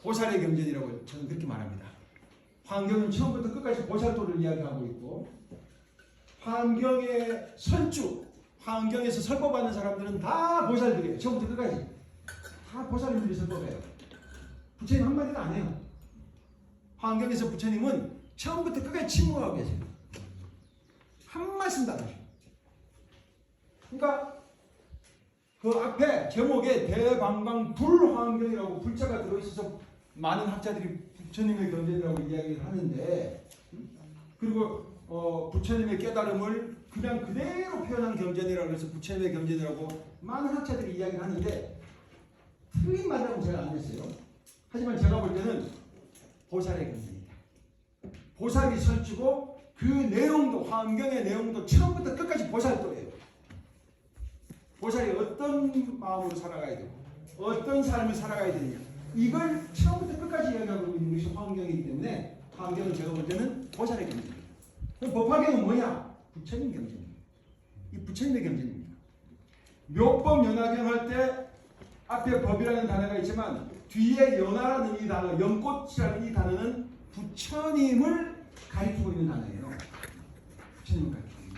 보살의 경전이라고 저는 그렇게 말합니다. 환경은 처음부터 끝까지 보살도를 이야기하고 있고, 환경의 설주, 환경에서 설법하는 사람들은 다 보살들이에요. 처음부터 끝까지 다 보살님들이 설법해요. 부처님 한마디도 안 해요. 환경에서 부처님은 처음부터 끝까지 침묵하고 계세요. 한 말씀도 안 하셔요. 그러니까 그 앞에 제목에 대방광불환경이라고 불자가 들어있어서 많은 학자들이 부처님의 경전이라고 이야기를 하는데, 그리고 부처님의 깨달음을 그냥 그대로 표현한 경전이라고 해서 부처님의 경전이라고 많은 학자들이 이야기를 하는데, 틀린 말이라고 제가 안 했어요. 하지만 제가 볼 때는 보살의 경전이다. 보살이 설치고 그 내용도, 환경의 내용도 처음부터 끝까지 보살도예요. 보살이 어떤 마음으로 살아가야 되고 어떤 삶을 살아가야 되느냐, 이걸 처음부터 끝까지 이야기하고 있는 것이 환경이기 때문에 환경은 제가 볼 때는 보살의 경전입니다. 그럼 법화경은 뭐냐? 부처님 경전입니다. 이 부처님의 경전입니다. 묘법 연화경 할 때 앞에 법이라는 단어가 있지만 뒤에 연화라는 이 단어, 연꽃이라는 이 단어는 부처님을 가리키고 있는 단어예요. 부처님을 가리키고 있는.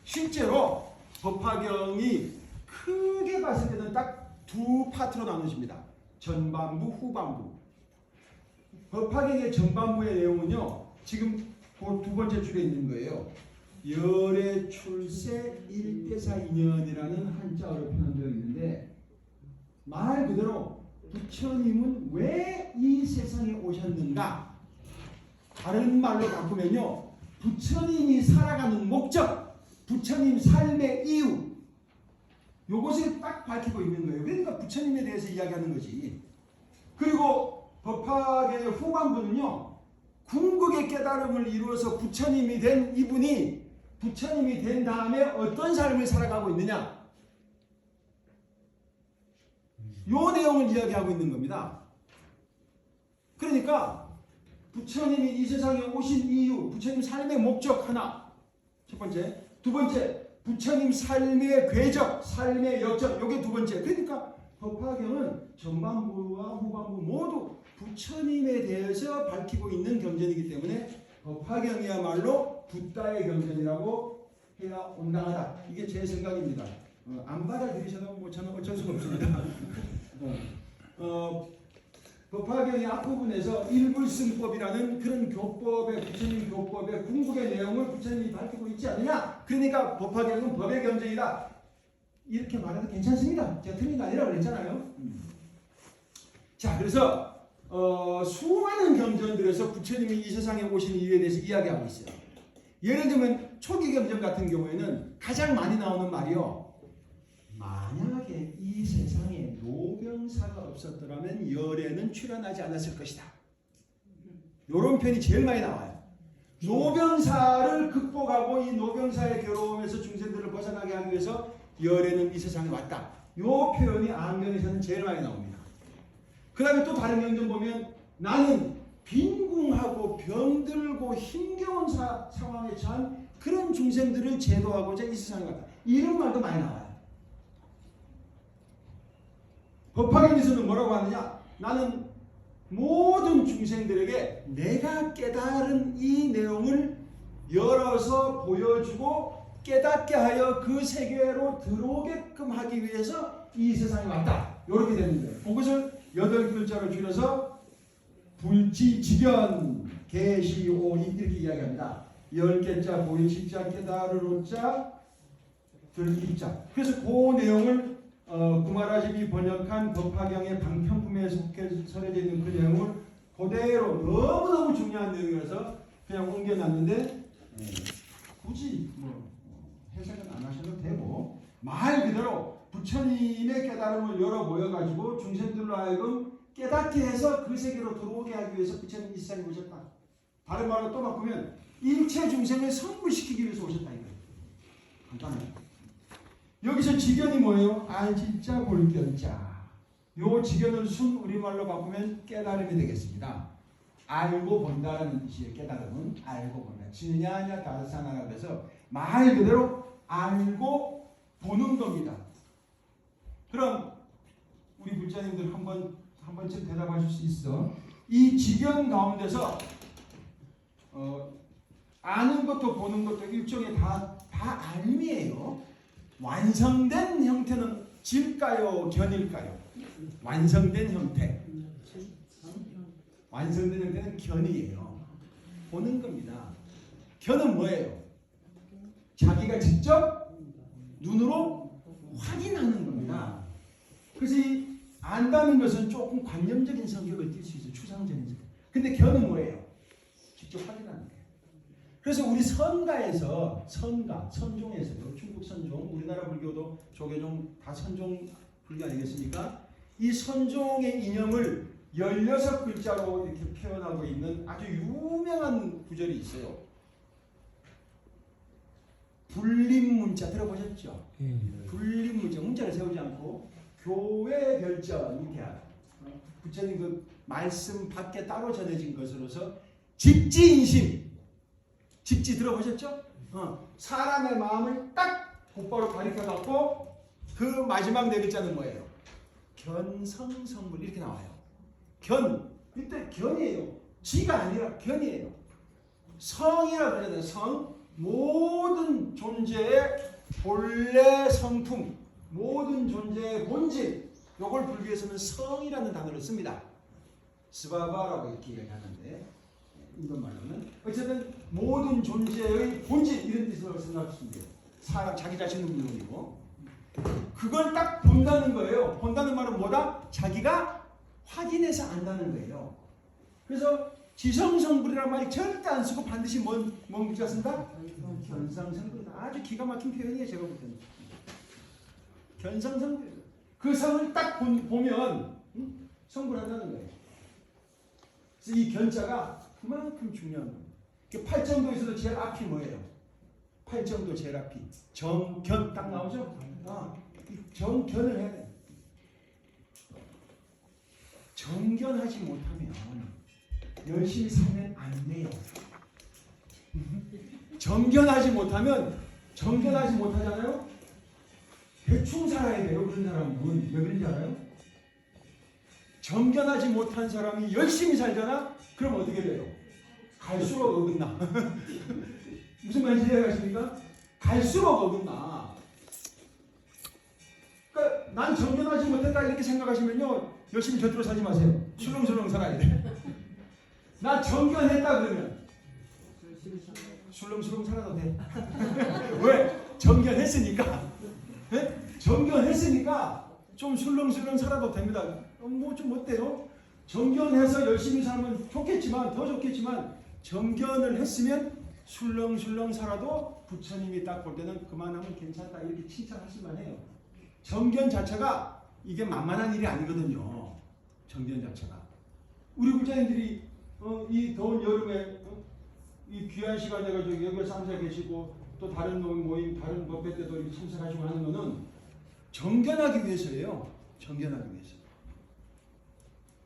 실제로 법화경이 크게 봤을 때는 딱 두 파트로 나누십니다. 전반부, 후반부. 법화경의 전반부의 내용은요, 지금 그 두 번째 줄에 있는 거예요. 열의 출세 일대사 인연이라는 한자어로 표현되어 있는데, 말 그대로 부처님은 왜 이 세상에 오셨는가? 다른 말로 바꾸면요, 부처님이 살아가는 목적, 부처님 삶의 이유, 요것을 딱 밝히고 있는 거예요. 그러니까 부처님에 대해서 이야기하는 거지. 그리고 법화계의 후반부는요, 궁극의 깨달음을 이루어서 부처님이 된 이분이 부처님이 된 다음에 어떤 삶을 살아가고 있느냐, 요 내용을 이야기하고 있는 겁니다. 그러니까 부처님이 이 세상에 오신 이유, 부처님 삶의 목적 하나, 첫 번째. 두 번째, 부처님 삶의 궤적, 삶의 여정, 요게 두 번째. 그러니까 법화경은 전반부와 후반부 모두 부처님에 대해서 밝히고 있는 경전이기 때문에 법화경이야말로 붓다의 경전이라고 해야 온당하다. 이게 제 생각입니다. 안 받아들이셔도 뭐 저는 어쩔 수가 없습니다. 법화경의 앞부분에서 일불승법이라는 그런 교법의, 부처님 교법의 궁극의 내용을 부처님이 밝히고 있지 않느냐. 그러니까 법화경은 법의 경전이다. 이렇게 말해도 괜찮습니다. 제가 틀린 거 아니라고 그랬잖아요. 자, 그래서 수많은 경전들에서 부처님이 이 세상에 오신 이유에 대해서 이야기하고 있어요. 예를 들면 초기 경전 같은 경우에는 가장 많이 나오는 말이요, 만약에 이 세상에 노병사가 없었더라면 열애는 출현하지 않았을 것이다. 이런 표현이 제일 많이 나와요. 노병사를 극복하고 이 노병사의 괴로움에서 중생들을 벗어나게 하기 위해서 열애는 이 세상에 왔다. 이 표현이 안경에서는 제일 많이 나옵니다. 그 다음에 또 다른 경전 보면 나는 빈궁하고 병들고 힘겨운 상황에 처한 그런 중생들을 제도하고자 이 세상에 왔다. 이런 말도 많이 나와요. 법화경에서는 뭐라고 하느냐? 나는 모든 중생들에게 내가 깨달은 이 내용을 열어서 보여주고 깨닫게 하여 그 세계로 들어오게끔 하기 위해서 이 세상에 왔다. 이렇게 되는 거예요. 그것을 8글자로 줄여서 불지지견 계시오니 이렇게 이야기합니다. 10개자 보이시자 깨달으로자 들이자. 그래서 그 내용을 구마라집이 번역한 법화경의 방편품에 속해 설해져 있는 그 내용을 그대로 너무너무 중요한 내용이라서 그냥 옮겨놨는데, 굳이 뭐 해석은 안 하셔도 되고, 말 그대로 부처님의 깨달음을 열어 모여가지고 중생들로 하여금 깨닫게 해서 그 세계로 들어오게 하기 위해서 부처님이 이 세상에 오셨다. 다른 말로 또 바꾸면 일체 중생을 성불시키기 위해서 오셨다 이거예요. 간단해요. 여기서 지견이 뭐예요? 알지자 볼견자. 요 지견을 순 우리말로 바꾸면 깨달음이 되겠습니다. 알고 본다라는 뜻이에요. 깨달음은 알고 본다. 지냐냐 다르사나라고 해서 말 그대로 알고 보는 겁니다. 그럼 우리 불자님들 한번 한 번쯤 대답하실 수 있어. 이 지경 가운데서 아는 것도 보는 것도 일종의 다 알미예요. 완성된 형태는 질까요, 견일까요? 완성된 형태. 완성된 형태는 견이에요. 보는 겁니다. 견은 뭐예요? 자기가 직접 눈으로 확인하는 겁니다. 그래서 이 안다는 것은 조금 관념적인 성격을 띌 수 있어요. 추상적인 성격. 근데 견은 뭐예요? 직접 확인하는 거예요. 그래서 우리 선가에서 선종에서요. 중국 선종, 우리나라 불교도 조계종 다 선종 불교 아니겠습니까? 이 선종의 이념을 16글자로 이렇게 표현하고 있는 아주 유명한 구절이 있어요. 불림문자 들어보셨죠? 불림문자, 문자를 세우지 않고 교회 별전 이렇게 부처님 그 말씀 밖에 따로 전해진 것으로서 직지인심, 직지 들어보셨죠? 사람의 마음을 딱 곧바로 가리켜갖고 그 마지막 네 글자는 뭐예요? 견성성불 이렇게 나와요. 견, 이때 견이에요. 지가 아니라 견이에요. 성이라 그러잖아요. 성, 모든 존재의 본래 성품, 모든 존재의 본질, 이걸 불교에서는 성이라는 단어를 씁니다. 스바바라고 이렇게 얘기하는데 인도말로는 어쨌든 모든 존재의 본질 이런 뜻으로 생각하시면 돼요. 사람 자기 자신은 물론이고 그걸 딱 본다는 거예요. 본다는 말은 뭐다? 자기가 확인해서 안다는 거예요. 그래서 지성성불이라는 말이 절대 안 쓰고 반드시 뭔 글자 쓴다? 견성성불. 아주 기가 막힌 표현이에요. 제가 볼 때는. 견성성불. 그 성을 딱 보면 성불한다는 거예요. 그래서 이 견자가 그만큼 중요한 겁니다. 팔정도에서도 제일 앞이 뭐예요? 팔정도 제일 앞이 정견 딱 나오죠? 정견을 해야 돼. 정견하지 못하면 열심히 살면 안 돼요. 정견하지 못하잖아요. 대충 살아야 돼요. 그런 사람은 왜 그런지 알아요? 정견하지 못한 사람이 열심히 살잖아. 그럼 어떻게 돼요? 갈수록 어긋나. 무슨 말인지 이해하십니까? 갈수록 어긋나. 그러니까 난 정견하지 못했다 이렇게 생각하시면요. 열심히 곁으로 살지 마세요. 술렁술렁 살아야 돼. 나 정견했다 그러면 술렁술렁 살아도 돼. 왜? 정견했으니까. 네? 정견했으니까 좀 술렁술렁 살아도 됩니다. 뭐 좀 어때요? 정견해서 열심히 살면 좋겠지만 더 좋겠지만 정견을 했으면 술렁술렁 살아도 부처님이 딱 볼 때는 그만하면 괜찮다 이렇게 칭찬하실만 해요. 정견 자체가 이게 만만한 일이 아니거든요. 정견 자체가. 우리 부처님들이 이 더운 여름에 이 귀한 시간에 가지고 여기에 앉아 계시고 또 다른 모임, 다른 법회 때도 이렇게 참석하시고 하는 거는 정견하기 위해서예요. 정견하기 위해서.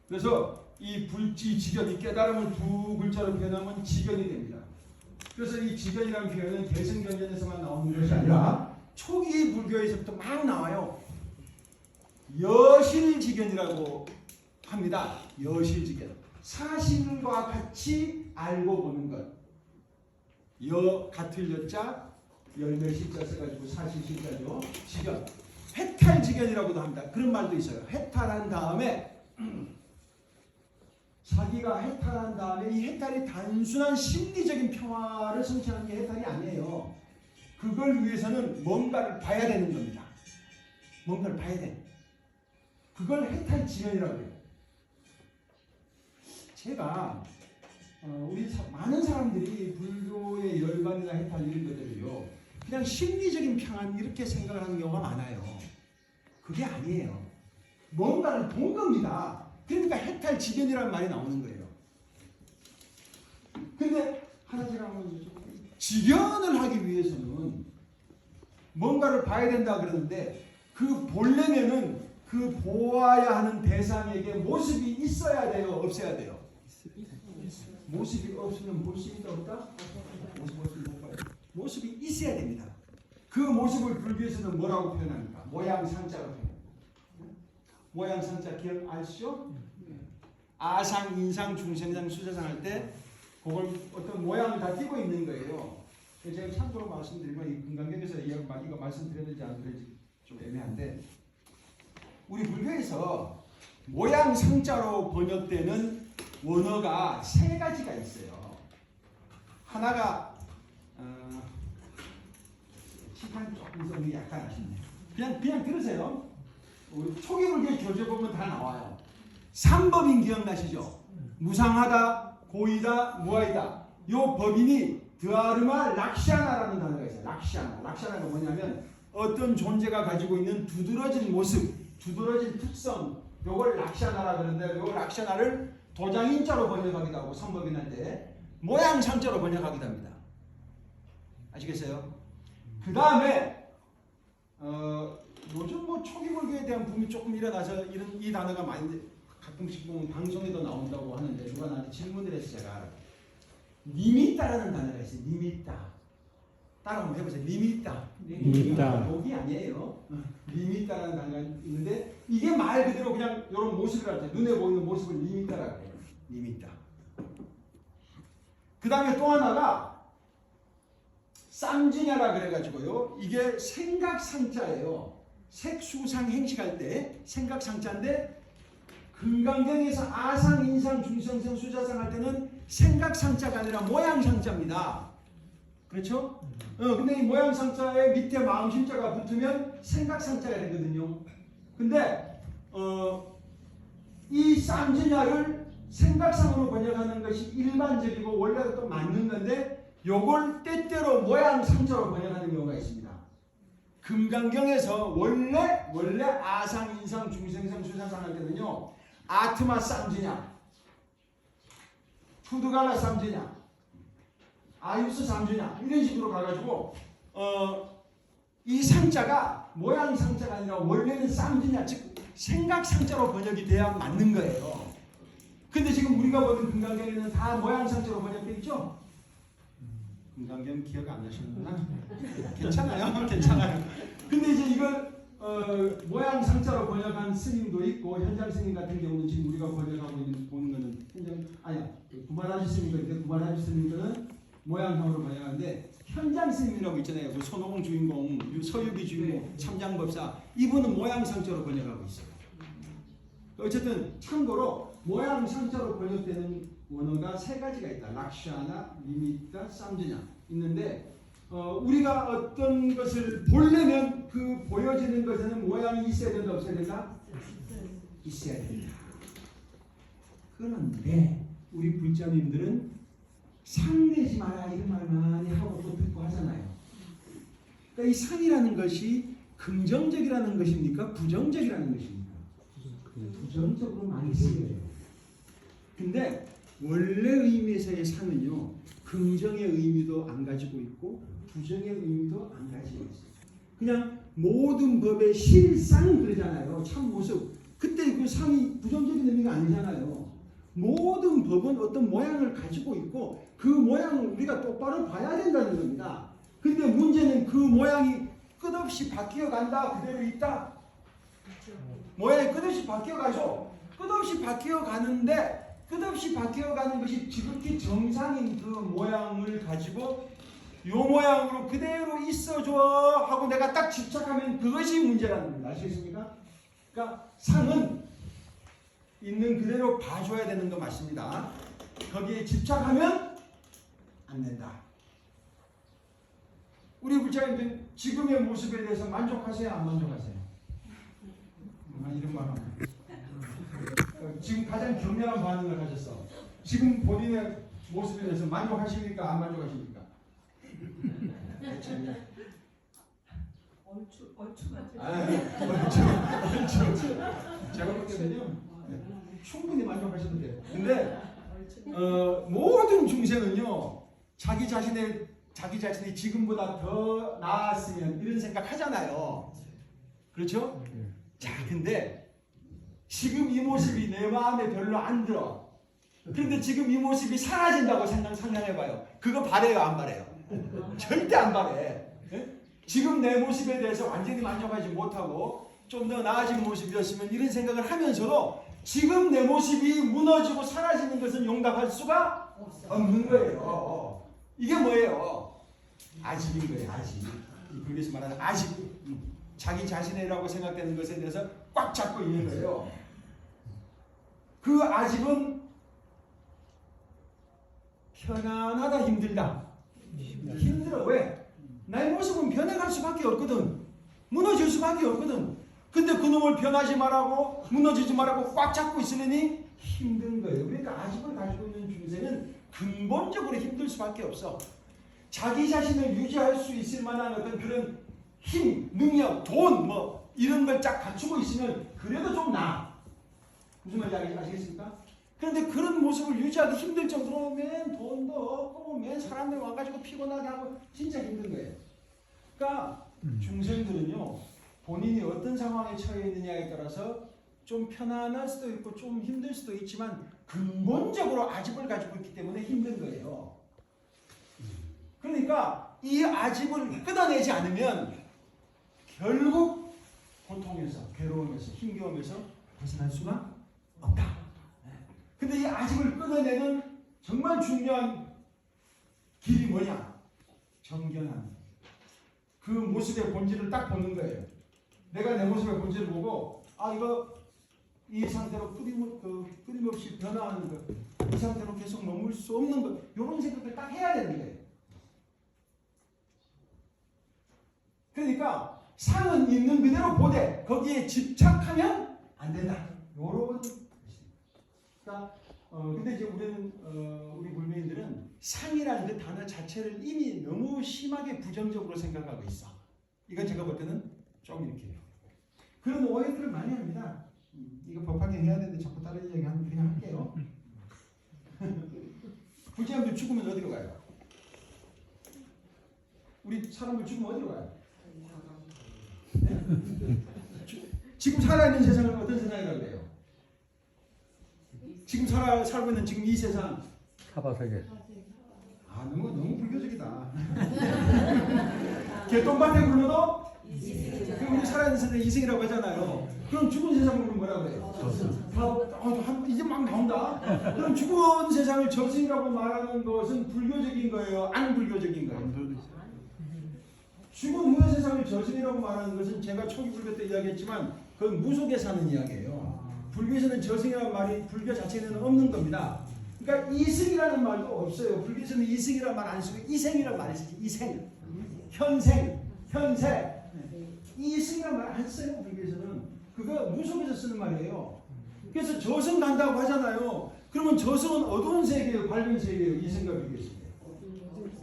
그래서 이 불지 지견이 깨달음을 두 글자로 표현하면 지견이 됩니다. 그래서 이 지견이라는 표현은 대승견전에서만 나오는 것이 아니라 초기 불교에서부터 막 나와요. 여실지견이라고 합니다. 여실지견. 사실과 같이 알고 보는 것. 같을 여자 열매실자 써가지고 사실실자죠. 지견. 해탈지견이라고도 합니다. 그런 말도 있어요. 해탈한 다음에 자기가 해탈한 다음에 이 해탈이 단순한 심리적인 평화를 성취하는 게 해탈이 아니에요. 그걸 위해서는 뭔가를 봐야 되는 겁니다. 뭔가를 봐야 돼. 그걸 해탈지견이라고 해요. 제가 우리 많은 사람들이 불교의 열반이나 해탈 이런 것들을요 그냥 심리적인 평안 이렇게 생각을 하는 경우가 많아요. 그게 아니에요. 뭔가를 본 겁니다. 그러니까 해탈지견이라는 말이 나오는 거예요. 근데 하나 제가 한번 지견을 하기 위해서는 뭔가를 봐야 된다 그러는데 그 보려면은 그 보아야 하는 대상에게 모습이 있어야 돼요? 없어야 돼요? 모습이 없으면 볼 수 있다 없다? 모습이 있어야 됩니다. 그 모습을 불교에서는 뭐라고 표현합니까? 모양상자로 표현합니다. 모양상자 기억 아시죠? 아상, 인상, 중생상, 수자상 할 때 그걸 어떤 모양을 다 띄고 있는 거예요. 제가 참고로 말씀드리면 이 금강경에서 이거 말씀드렸는지 안 드렸는지 좀 애매한데 우리 불교에서 모양 상자로 번역되는 원어가 세 가지가 있어요. 하나가 시간 조금 좀 약간 아쉽네. 그냥 들으세요. 우리 초기 불교 교재 보면 다 나와요. 삼법인 기억나시죠? 무상하다, 고이다, 무아이다. 요 법인이 드아르마 락시아나라는 단어가 있어요. 락시아나가 뭐냐면 어떤 존재가 가지고 있는 두드러진 모습, 두드러진 특성, 요걸 락시아나라 그러는데 요 락시아나를 도장인자로 번역하기도 하고 삼법인할 때 모양상자로 번역하기도 합니다. 아시겠어요? 그 다음에 요즘 뭐 초기 불교에 대한 붐이 조금 일어나서 이 단어가 많이 가끔씩 보면 방송에도 나온다고 하는데 누가 나한테 질문을 해서 제가 니미따라는 단어가 있어요. 니미따. 따라 한번 해보세요. 니미따. 욕이 아니에요. 니미따라는 단어가 있는데 이게 말 그대로 그냥 이런 모습을 할 때 눈에 보이는 모습을 니미따라고 해요. 니미따. 그 다음에 또 하나가 쌈지냐라 그래가지고요. 이게 생각상자예요. 색수상 행식할 때 생각상자인데 금강경에서 아상, 인상, 중생상, 수자상 할 때는 생각상자가 아니라 모양상자입니다. 그렇죠? 근데 이 모양상자에 밑에 마음심자가 붙으면 생각상자가 되거든요. 근데 이 쌈지냐를 생각상으로 번역하는 것이 일반적이고 원래 또 맞는 건데 요걸 때때로 모양상자로 번역하는 경우가 있습니다. 금강경에서 원래 아상, 인상, 중생상, 수자상 할 때는요. 아트마 쌈지냐, 푸드갈라 쌈지냐, 아유스 쌈지냐 이런 식으로 가가지고 이 상자가 모양 상자가 아니라 원래는 쌈지냐 즉 생각 상자로 번역이 돼야 맞는 거예요. 근데 지금 우리가 보는 금강경에는 다 모양 상자로 번역돼 있죠? 금강경 기억 안 나시는구나. 괜찮아요. 근데 이제 이걸 모양 상자로 번역한 스님도 있고 현장 스님 같은 경우는 지금 우리가 번역하고 있는 보는 거는 구마라지 스님인데 구마라지 스님들은 모양상으로 번역하는데 현장 스님이라고 있잖아요. 그 손오공 주인공, 서유비 주인공, 참장법사 이분은 모양 상자로 번역하고 있어요. 어쨌든 참고로 모양 상자로 번역되는 원어가 세 가지가 있다. 락샤나, 니미타, 쌈지냐 있는데 우리가 어떤 것을 보려면 그 보여지는 것에는 모양이 있어야 된다, 없어야 된다? 있어야 된다. 그런데 우리 불자님들은 상내지 마라 이런 말 많이 하고 또 듣고 하잖아요. 그러니까 이 상이라는 것이 긍정적이라는 것입니까? 부정적이라는 것입니까? 부정적으로 많이 쓰여요. 근데 원래 의미에서의 상은요. 긍정의 의미도 안 가지고 있고 부정의 의미도 안 가지고 있어요. 그냥 모든 법의 실상 그러잖아요. 참 모습. 그때 그 상이 부정적인 의미가 아니잖아요. 모든 법은 어떤 모양을 가지고 있고 그 모양을 우리가 똑바로 봐야 된다는 겁니다. 근데 문제는 그 모양이 끝없이 바뀌어 간다. 그대로 있다. 모양이 끝없이 바뀌어 가죠. 끝없이 바뀌어 가는데 끝없이 바뀌어가는 것이 지극히 정상인 그 모양을 가지고 이 모양으로 그대로 있어줘 하고 내가 딱 집착하면 그것이 문제라는 겁니다. 아시겠습니까? 그러니까 상은 있는 그대로 봐줘야 되는 거 맞습니다. 거기에 집착하면 안 된다. 우리 불자님들 지금의 모습에 대해서 만족하세요? 안 만족하세요? 이런 말 하면 지금 가장 격렬한 반응을 하셨어. 지금 본인의 모습에 대해서 만족하십니까? 안 만족하십니까? 얼추 맞죠? 얼추. 제가 볼 때는요. 충분히 만족하셔도 돼요. 근데 모든 중생은요. 자기 자신이 지금보다 더 나았으면 이런 생각 하잖아요. 그렇죠? 자, 근데 지금 이 모습이 내 마음에 별로 안 들어. 그런데 지금 이 모습이 사라진다고 상상해봐요. 그거 바래요, 안 바래요? 절대 안 바래. 지금 내 모습에 대해서 완전히 만족하지 못하고 좀 더 나아진 모습이었으면 이런 생각을 하면서도 지금 내 모습이 무너지고 사라지는 것은 용납할 수가 없는 거예요. 이게 뭐예요? 아집인 거예요. 아집. 이 불교에서 말하는 아집. 자기 자신이라고 생각되는 것에 대해서 꽉 잡고 있는 거예요. 그 아집은 편안하다, 힘들다. 힘들어. 왜? 나의 모습은 변해갈 수밖에 없거든. 무너질 수밖에 없거든. 근데 그놈을 변하지 말라고, 무너지지 말라고 꽉 잡고 있으니 힘든 거예요. 그러니까 아집을 가지고 있는 중생은 근본적으로 힘들 수밖에 없어. 자기 자신을 유지할 수 있을 만한 어떤 그런 힘, 능력, 돈 뭐 이런 걸 쫙 갖추고 있으면 그래도 좀 나아. 무슨 말인지 아시겠습니까? 그런데 그런 모습을 유지하기 힘들 정도로 맨 돈도 없고 맨 사람들 와가지고 피곤하게 하고 진짜 힘든 거예요. 그러니까 중생들은요, 본인이 어떤 상황에 처해 있느냐에 따라서 좀 편안할 수도 있고 좀 힘들 수도 있지만 근본적으로 아집을 가지고 있기 때문에 힘든 거예요. 그러니까 이 아집을 끊어내지 않으면 결국 고통에서, 괴로움에서, 힘겨움에서 벗어날 수가 없다. 근데 이 아집을 끊어내는 정말 중요한 길이 뭐냐? 정견하는. 그 모습의 본질을 딱 보는 거예요. 내가 내 모습의 본질을 보고, 아, 이 상태로 끊임없이 변화하는 것, 이 상태로 계속 머물 수 없는 것, 이런 생각을 딱 해야 되는 거예요. 그러니까 상은 있는 그대로 보되 거기에 집착하면 안 된다. 요런 것입니다. 근데 이제 우리 불교인들은 상이라는 그 단어 자체를 이미 너무 심하게 부정적으로 생각하고 있어. 이건 제가 볼 때는 좀 이렇게 그런 오해들을 많이 합니다. 이거 법학에 해야 되는데 자꾸 다른 얘기 하면 그냥 할게요. 불자님들 죽으면 어디로 가요? 우리 사람들 죽으면 어디로 가요? 네? 지금 살아있는 세상은 어떤 세상이라고 해요? 지금 살고 있는 지금 이 세상 사바세계. 아 너무 불교적이다. 개똥밭에 굴러도 우리 살아있는 세상 이승이라고 하잖아요. 그럼 죽은 세상을 뭐라고 해요? 저승. 이제 막 나온다. 그럼 죽은 세상을 저승이라고 말하는 것은 불교적인 거예요? 안 불교적인 거예요? 죽은 후의 세상을 저승이라고 말하는 것은 제가 초기 불교 때 이야기했지만 그건 무속에 사는 이야기예요. 불교에서는 저승이라는 말이 불교 자체에는 없는 겁니다. 그러니까 이승이라는 말도 없어요. 불교에서는 이승이라는 말 안 쓰고 이생이라는 말을 쓰지. 이생, 현생, 현세. 이승이라는 말 안 써요. 불교에서는. 그거 무속에서 쓰는 말이에요. 그래서 저승 간다고 하잖아요. 그러면 저승은 어두운 세계예요? 밝은 세계예요? 이승과 불교에서.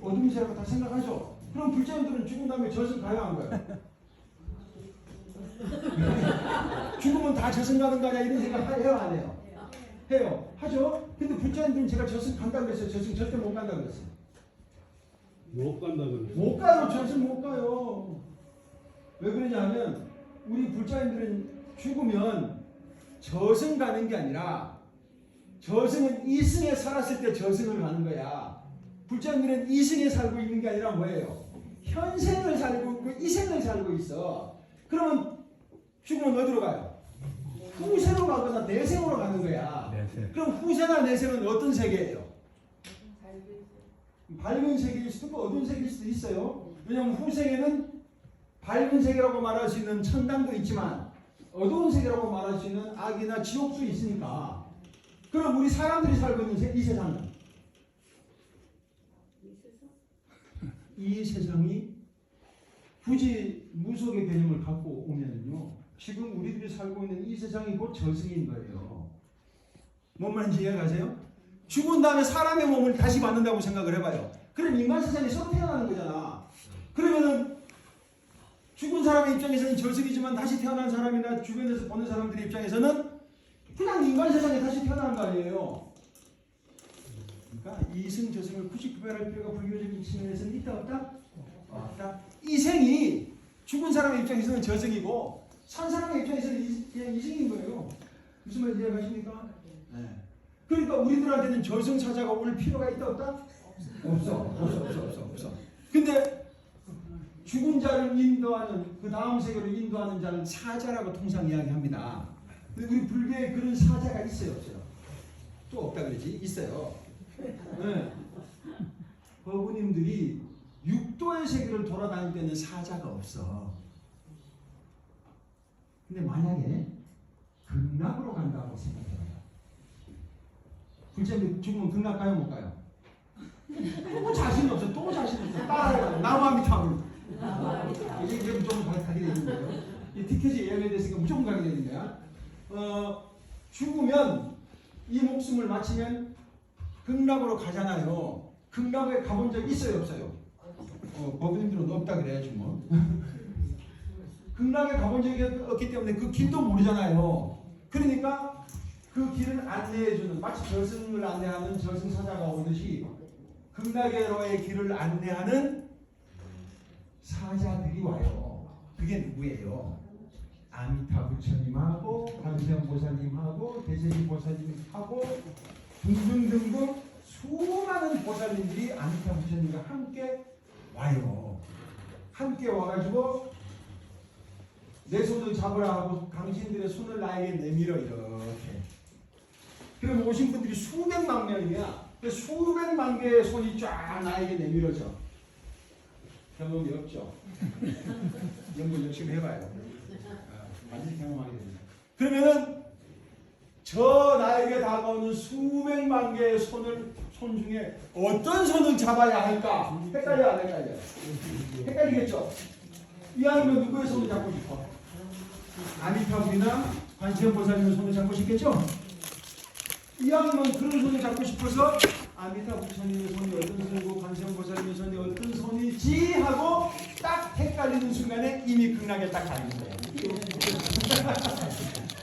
어두운 세계라고 다 생각하죠. 그럼 불자님들은 죽은 다음에 저승 가야 한 거예요. 죽으면 다 저승 가는 거 아니야? 이런 생각 해요? 안 해요? 해요. 하죠? 근데 불자님들은 제가 저승 간다고 했어요. 저승 절대 못 간다고 했어요. 못 간다고 그랬어요. 못 가요. 저승 못 가요. 왜 그러냐 하면 우리 불자님들은 죽으면 저승 가는 게 아니라 저승은 이승에 살았을 때 저승을 가는 거야. 불자님들은 이승에 살고 있는 게 아니라 뭐예요? 현생을 살고 있고 이생을 살고 있어. 그러면 죽으면 어디로 가요? 후생으로 가거나 내생으로 가는 거야. 내생. 그럼 후생과 내생은 어떤 세계예요? 밝은 세계일 수도 있고 어두운 세계일 수도 있어요. 왜냐하면 후생에는 밝은 세계라고 말할 수 있는 천당도 있지만 어두운 세계라고 말할 수 있는 악이나 지옥도 있으니까. 그럼 우리 사람들이 살고 있는 이 세상은? 이 세상이 굳이 무속의 개념을 갖고 오면요, 지금 우리들이 살고 있는 이 세상이 곧 저승인 거예요. 뭔 말인지 이해가세요? 죽은 다음에 사람의 몸을 다시 받는다고 생각을 해봐요. 그럼 인간 세상이 새로 태어나는 거잖아. 그러면은 죽은 사람의 입장에서는 저승이지만 다시 태어난 사람이나 주변에서 보는 사람들의 입장에서는 그냥 인간 세상에 다시 태어나는 거 아니에요. 그러니까 이승 저승을 굳이 구별할 필요가 불교적인 측면에서는 있다 없다? 없다. 이생이 죽은 사람의 입장에서는 저승이고 산 사람의 입장에서는 그냥 이승인 거예요. 무슨 말인지 이해가십니까? 네. 그러니까 우리들한테는 저승 사자가 올 필요가 있다 없다? 없어. 근데 죽은 자를 인도하는 그 다음 세계로 인도하는 자를 사자라고 통상 이야기합니다. 근데 우리 불교에 그런 사자가 있어요 없어요? 또 없다 그러지? 있어요. 네. 법부님들이 육도의 세계를 돌아다닐 때는 사자가 없어. 근데 만약에 극락으로 간다고 생각해봐요. 불자님 죽으면 극락 가요 못 가요? 또 자신 없어. 또 자신 없어. 따라해봐요. 나무아미타불. 이제 무조건 가게 되는 거예요. 이 티켓이 예약이 됐으니까 무조건 가게 되는 거야. 죽으면 이 목숨을 마치면 극락으로 가잖아요. 극락에 가본 적 있어요 없어요? 법인들은 없다 그래야지 뭐. 극락에 가본 적이 없기 때문에 그 길도 모르잖아요. 그러니까 그 길을 안내해주는, 마치 저승을 안내하는 저승사자가 오듯이 극락으로의 길을 안내하는 사자들이 와요. 그게 누구예요? 아미타 부처님하고 관세음보살님하고 대세지보살님하고 등등등등 수많은 보살님들이 아미타 부처님과 함께 와요. 함께 와가지고 내 손을 잡으라 하고 당신들의 손을 나에게 내밀어 이렇게. 그럼 오신 분들이 수백만 명이야. 그 수백만 개의 손이 쫙 나에게 내밀어져. 경험이 없죠. 연구 열심히 해봐요. 반드시 경험하게 됩니다. 그러면은 저 나에게 다가오는 수백만 개의 손 중에 어떤 손을 잡아야 할까? 헷갈려 안 헷갈려? 헷갈리겠죠? 이왕이면 누구의 손을 잡고 싶어? 아미타불이나 관세음보살님의 손을 잡고 싶겠죠? 이왕이면 그런 손을 잡고 싶어서 아미타 부처님의 손이 어떤 손이고 관세음보살님의 손이 어떤 손이지 하고 딱 헷갈리는 순간에 이미 극락에 딱 가는 거예요.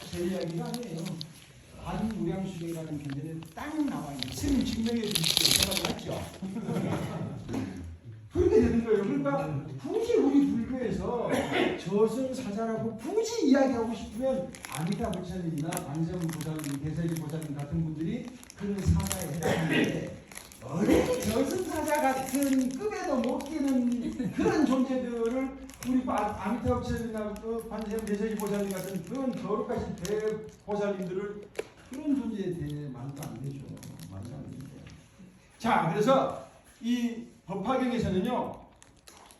제 이야기가 아니에요. 반무량수경이라는 견전에 딱 나와 있는 스님 증명해 주십시오. 생각을 했죠. 그렇게 되는 거예요. 그러니까 굳이 우리 불교에서 저승사자라고 굳이 이야기하고 싶으면 아미타 부처님이나 관세음보살님, 대세지보살님 같은 분들이 그런 사자에 해당하는데 어린 저승사자 같은 급에도 못 끼는 그런 존재들을 우리 아미타 부처님이나 관세음, 대세지보살님 같은 그런 거룩하신 대보살님들을 그런 존재에 대해 말도 안 되죠. 말도 안 되죠. 자, 그래서 이 법화경에서는요,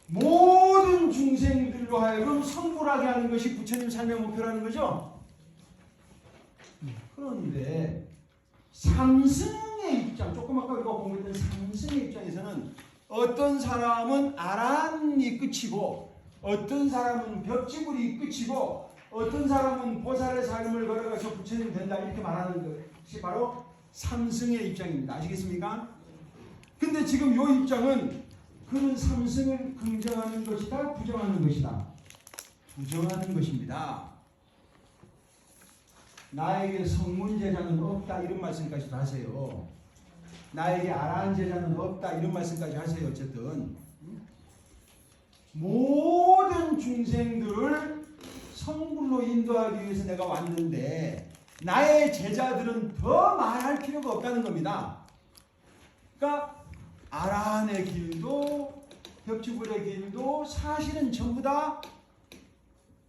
모든 중생들로 하여금 성불하게 하는 것이 부처님 삶의 목표라는 거죠. 그런데 삼승의 입장, 조금 아까 우리가 공부했던 삼승의 입장에서는 어떤 사람은 아란이 끝이고 어떤 사람은 벽지불이 끝이고 어떤 사람은 보살의 삶을 걸어가서 부처님 된다 이렇게 말하는 것이 바로 삼승의 입장입니다. 아시겠습니까? 근데 지금 이 입장은 그런 삼승을 긍정하는 것이다, 부정하는 것이다. 부정하는 것입니다. 나에게 성문제자는 없다 이런 말씀까지도 하세요. 나에게 아란제자는 없다 이런 말씀까지 하세요. 어쨌든 모든 중생들을 성불로 인도하기 위해서 내가 왔는데 나의 제자들은 더 말할 필요가 없다는 겁니다. 그러니까 아란의 길도 벽지불의 길도 사실은 전부 다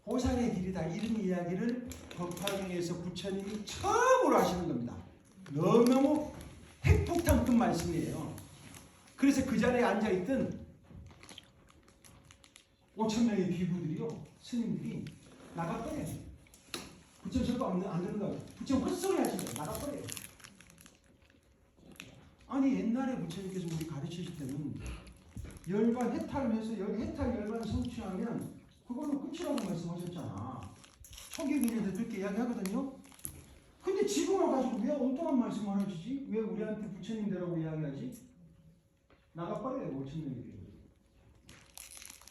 보살의 길이다 이런 이야기를 법화경에서 부처님이 처음으로 하시는 겁니다. 너무너무 핵폭탄급 말씀이에요. 그래서 그 자리에 앉아있던 5,000명의 비구들이요, 스님들이 나가버려요. 부처님 절도 안 되는 거예요. 부처님 헛소리 하시네요. 나가버려요. 아니 옛날에 부처님께서 우리 가르치실 때는 열반 해탈을 해서 해탈 열반 성취하면 그걸로 끝이라고 말씀하셨잖아. 초기기에도 그렇게 이야기하거든요. 근데 지금을 가지고 왜 엉뚱한 말씀을 하시지? 왜 우리한테 부처님대라고 이야기하지? 나가버려요. 5,000명이.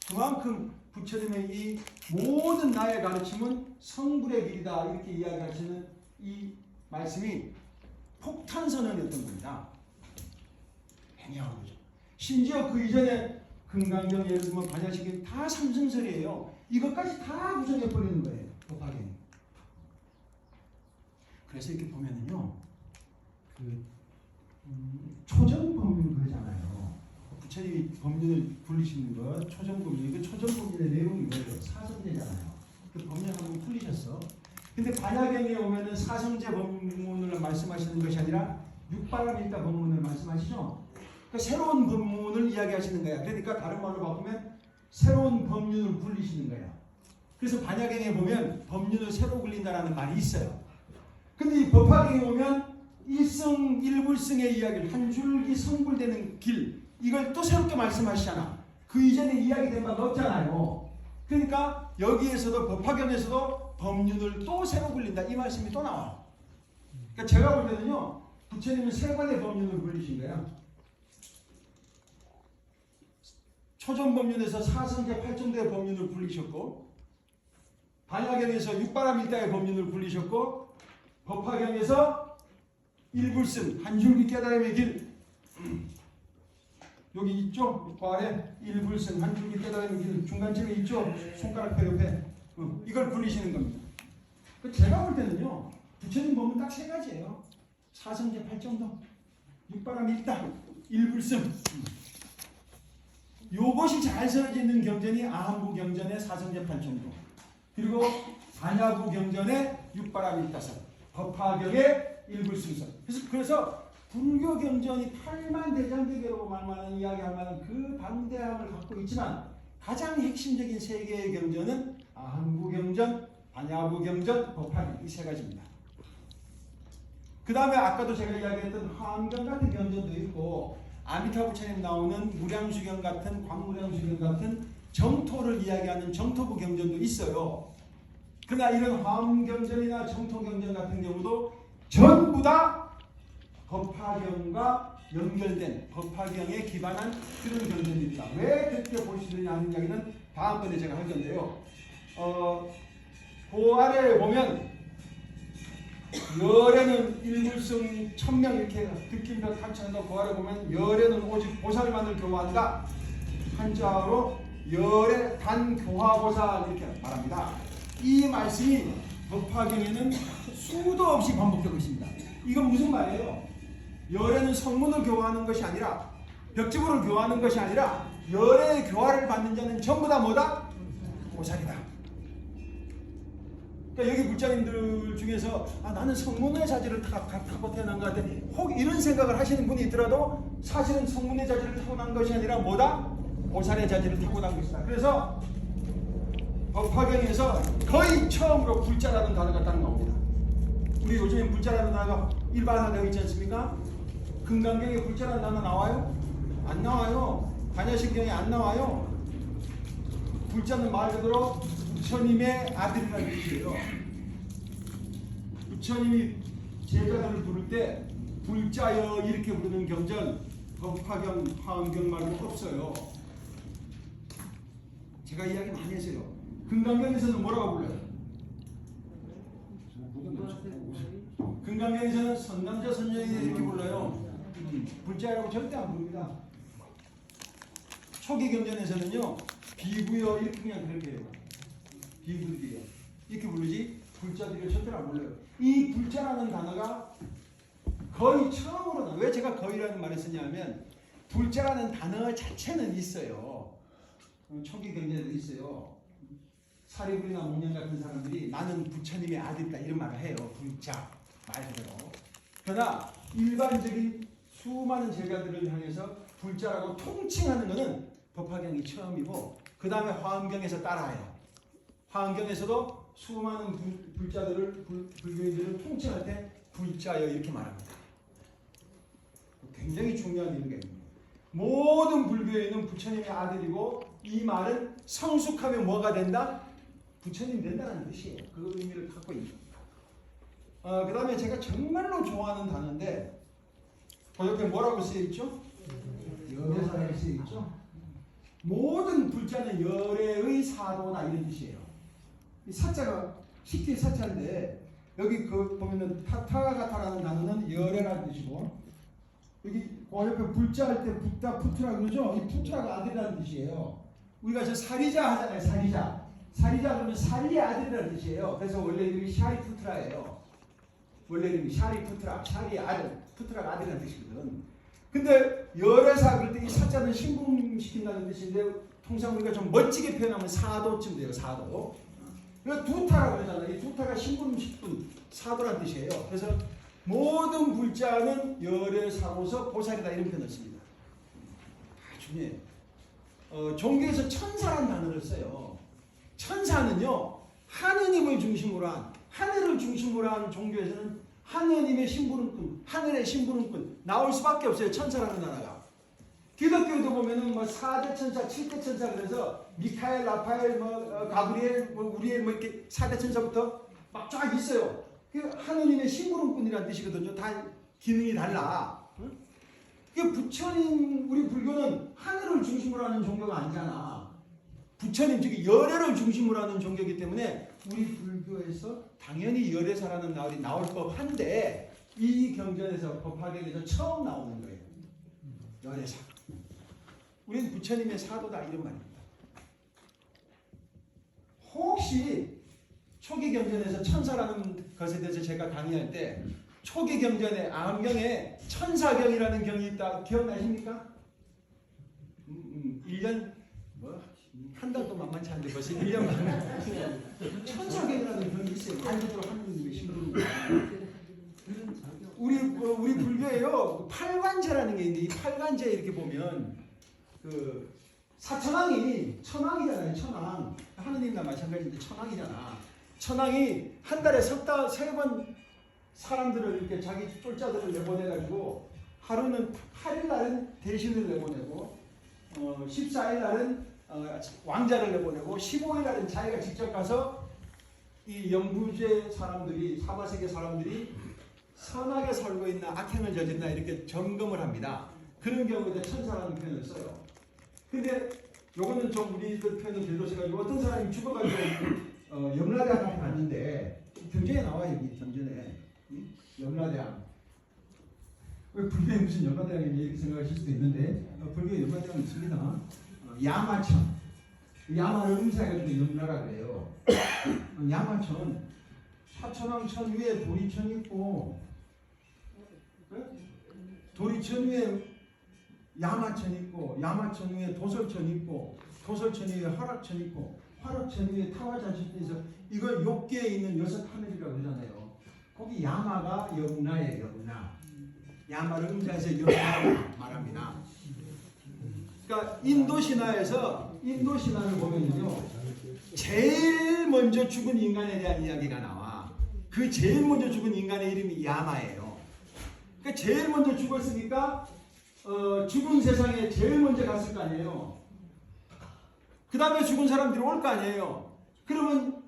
그만큼 부처님의 이 모든 나의 가르침은 성불의 길이다 이렇게 이야기하시는 이 말씀이 폭탄선언이었던 겁니다. 행해한 거죠. 심지어 그 이전에 금강경 예를 들면 반야식이 다 삼승설이에요. 이것까지 다 부정해버리는 거예요. 법화경이. 그래서 이렇게 보면은요, 초전법륜 그러잖아요. 부처님이 법륜을 불리시는 것, 초전법륜. 이거 초전법륜의 내용이 뭐예요? 사선제잖아요. 그 법륜 한번 풀리셨어. 근데 반야경에 오면은 사성제 법문을 말씀하시는 것이 아니라 육바람일다 법문을 말씀하시죠. 그러니까 새로운 법문을 이야기하시는 거야. 그러니까 다른 말로 바꾸면 새로운 법륜을 굴리시는 거야. 그래서 반야경에 보면 법륜을 새로 굴린다라는 말이 있어요. 근데 이 법화경에 오면 일성 일불성의 이야기를 한 줄기 성불되는 길 이걸 또 새롭게 말씀하시잖아. 그 이전에 이야기된 바가 없잖아요. 그러니까 여기에서도 법화경에서도 법륜을 또 새로 굴린다 이 말씀이 또 나와요. 그러니까 제가 볼 때는요 부처님은 세 번의 법륜을 굴리신 거야. 초전법륜에서 사성제 8정도의 법륜을 굴리셨고 반야경에서 육바람일다의 법륜을 굴리셨고 법화경에서 일불승 한 줄기 깨달음의 길 여기 있죠? 그 아래 일불승 한 줄기 깨달음의 길 중간쯤에 있죠? 손가락 펴 옆에 이걸 굴리시는 겁니다. 제가 볼 때는요 부처님 법문 딱 세 가지예요. 사성제 8정도 육바람일다 일불승 요것이 잘 써져 있는 경전이 아한부 경전의 사성제 8정도 그리고 반야부 경전의 육바람일다설 법화경의 일불승설 그래서 불교 경전이 8만 대장경이라고 말만한 이야기할 만한 그 방대함을 갖고 있지만 가장 핵심적인 세 개의 경전은 아한부 경전, 반야부 경전, 법화경 이 세 가지입니다. 그 다음에 아까도 제가 이야기했던 화엄경 같은 경전도 있고 아미타 부처님 나오는 무량수경 같은 광무량수경 같은 정토를 이야기하는 정토부 경전도 있어요. 그러나 이런 화엄경전이나 정토경전 같은 경우도 전부 다 법화경과 연결된 법화경에 기반한 그런 경전입니다. 왜 그렇게 보시느냐 하는 이야기는 다음번에 제가 할 건데요. 그 아래에 보면 열에는 일불성 천명 이렇게 듣김벽 탁천도 그 아래 보면 열에는 오직 보살만을 교화한다. 한자로 열의 단교화보살 이렇게 말합니다. 이 말씀이 법화경에는 수도 없이 반복되고 있습니다. 이건 무슨 말이에요? 열에는 성문을 교화하는 것이 아니라 벽지부를 교화하는 것이 아니라 열의 교화를 받는 자는 전부 다 뭐다? 보살이다. 그러니까 여기 불자님들 중에서 나는 성문의 자질을 타고 태어난 것 같아. 혹 이런 생각을 하시는 분이 있더라도 사실은 성문의 자질을 타고난 것이 아니라 뭐다? 보살의 자질을 타고난 것이다. 그래서 법화경에서 거의 처음으로 불자라는 단어가 딱 나옵니다. 우리 요즘에 불자라는 단어가 일반화되어 있지 않습니까? 금강경에 불자라는 단어 나와요? 안 나와요. 반야신경에 안 나와요. 불자는 말 그대로 부처님의 아들이라는 뜻이에요. 부처님이 제자들을 부를 때 불자여 이렇게 부르는 경전 법화경, 화엄경 말고 없어요. 제가 이야기 많이 했어요. 금강경에서는 뭐라고 불러요? 금강경에서는 선남자 선녀에 이렇게 불러요. 불자라고 절대 안 부릅니다. 초기 경전에서는요 비구여 이렇게 그냥 그렇게 해요. 비구들이요 이렇게 부르지 불자들이 절대로 안 불러요. 이 불자라는 단어가 거의 처음으로 왜 제가 거의라는 말을 쓰냐면 불자라는 단어 자체는 있어요. 초기 경전에도 있어요. 사리불이나 목련 같은 사람들이 나는 부처님의 아들이다 이런 말을 해요. 불자 말 그대로. 그러나 일반적인 수많은 제자들을 향해서 불자라고 통칭하는 것은 법화경이 처음이고 그 다음에 화엄경에서 따라해요. 화엄경에서도 수많은 불자들을 불교인들을 통칭할 때 불자여 이렇게 말합니다. 굉장히 중요한 의미입니다. 모든 불교인은 부처님의 아들이고 이 말은 성숙하면 뭐가 된다? 부처님 된다는 뜻이에요. 그 의미를 갖고 있죠. 그 다음에 제가 정말로 좋아하는 단어인데 옆에 뭐라고 쓰여있죠? 열애사라고 쓰여있죠? 모든 불자는 열애의 사도다 이런 뜻이에요. 이 사자가 식기 사자인데 여기 그 보면은 타타가타라는 단어는 열애라는 뜻이고 여기 그 옆에 불자 할 때 붓다 푸트라 그러죠? 이 푸트라가 아들이라는 뜻이에요. 우리가 저 사리자 하잖아요. 사리자. 사리자 그러면 사리의 아들이라는 뜻이에요. 그래서 원래 이름이 샤리푸트라예요. 원래 이름이 샤리푸트라. 샤리의 아들. 푸트라가 아들이라는 뜻이거든. 근데 열애사 그럴 때 이 사자는 신궁시킨다는 뜻인데 통상 우리가 좀 멋지게 표현하면 사도쯤 돼요. 사도. 두타라고 그러잖아요. 이 두타가 신분, 십분, 사도란 뜻이에요. 그래서 모든 불자는 열에 사고서 보살이다 이런 표현을 씁니다. 중요해요. 종교에서 천사란 단어를 써요. 천사는요, 하느님을 중심으로 한, 하늘을 중심으로 한 종교에서는 하느님의 심부름꾼, 하늘의 심부름꾼 나올 수밖에 없어요. 천사라는 단어가. 기독교도 보면은 뭐 4대 천사, 7대 천사 그래서 미카엘, 라파엘, 가브리엘, 우리엘 이렇게 4대 천사부터 막 쫙 있어요. 그 하느님의 심부름꾼이라는 뜻이거든요. 다 기능이 달라. 응? 그 부처님, 우리 불교는 하늘을 중심으로 하는 종교가 아니잖아. 부처님, 즉 열애를 중심으로 하는 종교이기 때문에 우리 불교에서 당연히 열애사라는 말이 나올 법한데 이 경전에서 법화경에서 처음 나오는 거예요. 열애사. 우리는 부처님의 사도다 이런 말입니다. 혹시 초기 경전에서 천사라는 것에 대해서 제가 강의할 때 초기 경전에 암경에 천사경이라는 경이 있다 기억나십니까? 1년 한 달도 만만치 않은데 벌써 1년 만에 천사경이라는 경이 있어요. 반대로 하느님의 심부름. 우리 불교에요 팔관제라는 게 있는데 이 팔관제 이렇게 보면 그 사천왕이 천왕이잖아요. 천왕 하느님과 마찬가지인데 천왕이잖아. 천왕이 한 달에 세 번 사람들을 이렇게 자기 쫄자들을 내보내가지고 하루는 8일 날은 대신을 내보내고 14일 날은 왕자를 내보내고 15일 날은 자기가 직접 가서 이 영부제 사람들이 사바세계 사람들이 선하게 살고 있나 악행을 저질렀나 이렇게 점검을 합니다. 그런 경우에 천사라는 표현을 써요. 근데 요거는 좀 우리들 표현을 빌려서가지고 어떤 사람이 죽어가지고 염라대왕한테 갔는데 경전에 나와요. 여기 경전에 염라대왕. 왜 불교에 무슨 염라대왕이냐 이렇게 생각하실 수도 있는데 불교에 염라대왕이 있습니다. 야마천. 야마를 음사해가지고 염라라 그래요. 야마천. 사천왕천 위에 도리천 있고 도리천 위에 야마천 있고 야마천 위에 도설천 있고 도설천 위에 화락천 있고 화락천 위에 타화자식도 있어. 이거 6개에 있는 6 하늘이라고 그러잖아요. 거기 야마가 염라예요. 염라. 야마를 음자해서 염라라고 말합니다. 그러니까 인도 신화를 보면요 제일 먼저 죽은 인간에 대한 이야기가 나와. 그 제일 먼저 죽은 인간의 이름이 야마예요. 그러니까 제일 먼저 죽었으니까 죽은 세상에 제일 먼저 갔을 거 아니에요. 그 다음에 죽은 사람들이 올 거 아니에요. 그러면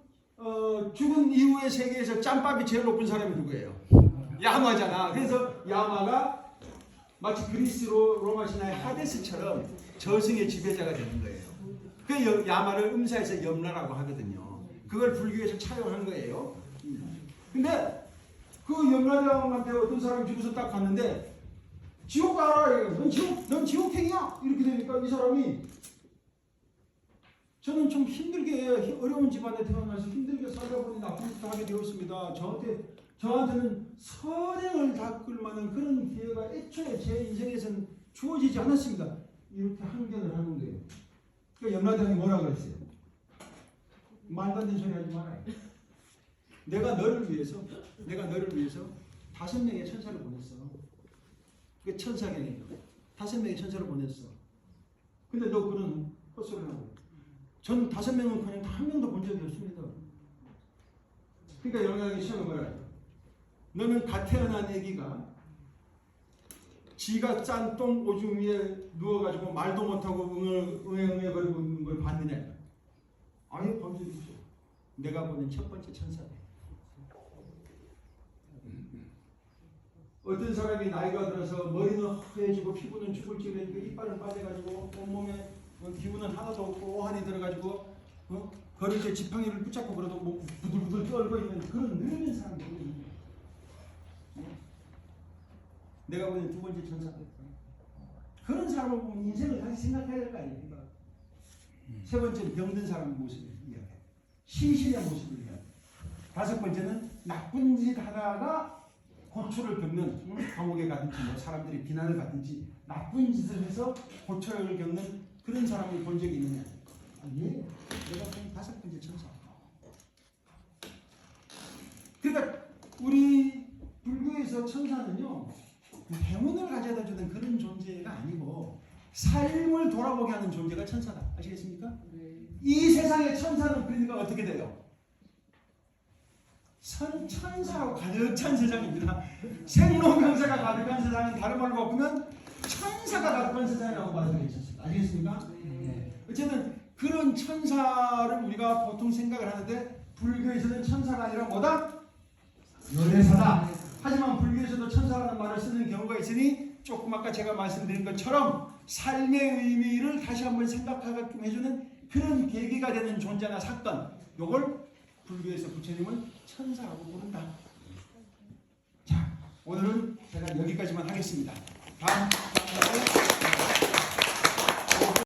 죽은 이후의 세계에서 짬밥이 제일 높은 사람이 누구예요? 야마잖아. 그래서 야마가 마치 로마 신화의 하데스처럼 저승의 지배자가 되는 거예요. 그 야마를 음사해서 염라라고 하거든요. 그걸 불교에서 차용한 거예요. 근데 그 염라대왕한테 어떤 사람이 죽어서 딱 갔는데 지옥 가라. 넌 지옥행이야. 이렇게 되니까 이 사람이 저는 좀 힘들게 어려운 집안에 태어나서 힘들게 살다 보니 나쁜 짓도 하게 되었습니다. 저한테는 선행을 닦을 만한 그런 기회가 애초에 제 인생에서는 주어지지 않았습니다. 이렇게 한견을 하는 거예요. 그러니까 염라대왕이 뭐라 그랬어요? 말도 안 되는 소리 하지 말아요. 내가 너를 위해서 5명의 천사를 보냈어. 그게 천사경이에요. 5명의 천사를 보냈어. 근데 너 그런 헛소리를 하고. 전 5명은 그냥 한 명도 본 적이 없습니다. 그러니까 염라대왕이 시험을 말해요. 너는 갓 태어난 애기가 지가 짠 똥 오줌 위에 누워가지고 말도 못하고 응애거리고 있는 걸 봤느냐? 아예 본 적이 없어. 내가 보는 첫 번째 천사다. 어떤 사람이 나이가 들어서 머리는 허해지고 피부는 죽을지라도 이빨은 빠져가지고 온몸에 기운은 하나도 없고 오한이 들어가지고 걸을 때 지팡이를 붙잡고 그래도 뭐 부들부들 떨고 있는 그런 늙은 사람들이 내가 보는 두 번째 천사. 그런 사람을 보면 인생을 다시 생각해야 될 거 아닙니까? 세 번째는 병든 사람의 모습을 이야기해. 신실의 모습을 이야기해. 5번째는 나쁜 짓 하다가 고초를 겪는 감옥에 가든지 뭐 사람들이 비난을 받든지 나쁜 짓을 해서 고초를 겪는 그런 사람을 본 적이 있느냐? 예. 내가 본 5번째 천사. 그러니까 우리 불교에서 천사는요 행운을 가져다 주는 그런 존재가 아니고 삶을 돌아보게 하는 존재가 천사다. 아시겠습니까? 이 세상의 천사는 그러니까 어떻게 돼요? 천사로 가득 찬 세상입니다. 생로병사가 가득한 세상은 다른 말로 바꾸면 천사가 가득한 세상이라고 말해도 괜찮습니다. 아시겠습니까? 어쨌든 그런 천사를 우리가 보통 생각을 하는데 불교에서는 천사가 아니라 뭐다? 요래사다. 하지만 불교에서도 천사라는 말을 쓰는 경우가 있으니 조금 아까 제가 말씀드린 것처럼 삶의 의미를 다시 한번 생각하게끔 해주는 그런 계기가 되는 존재나 사건, 요걸 불교에서 부처님은 천사라고 부른다. 자, 오늘은 제가 여기까지만 하겠습니다. 다음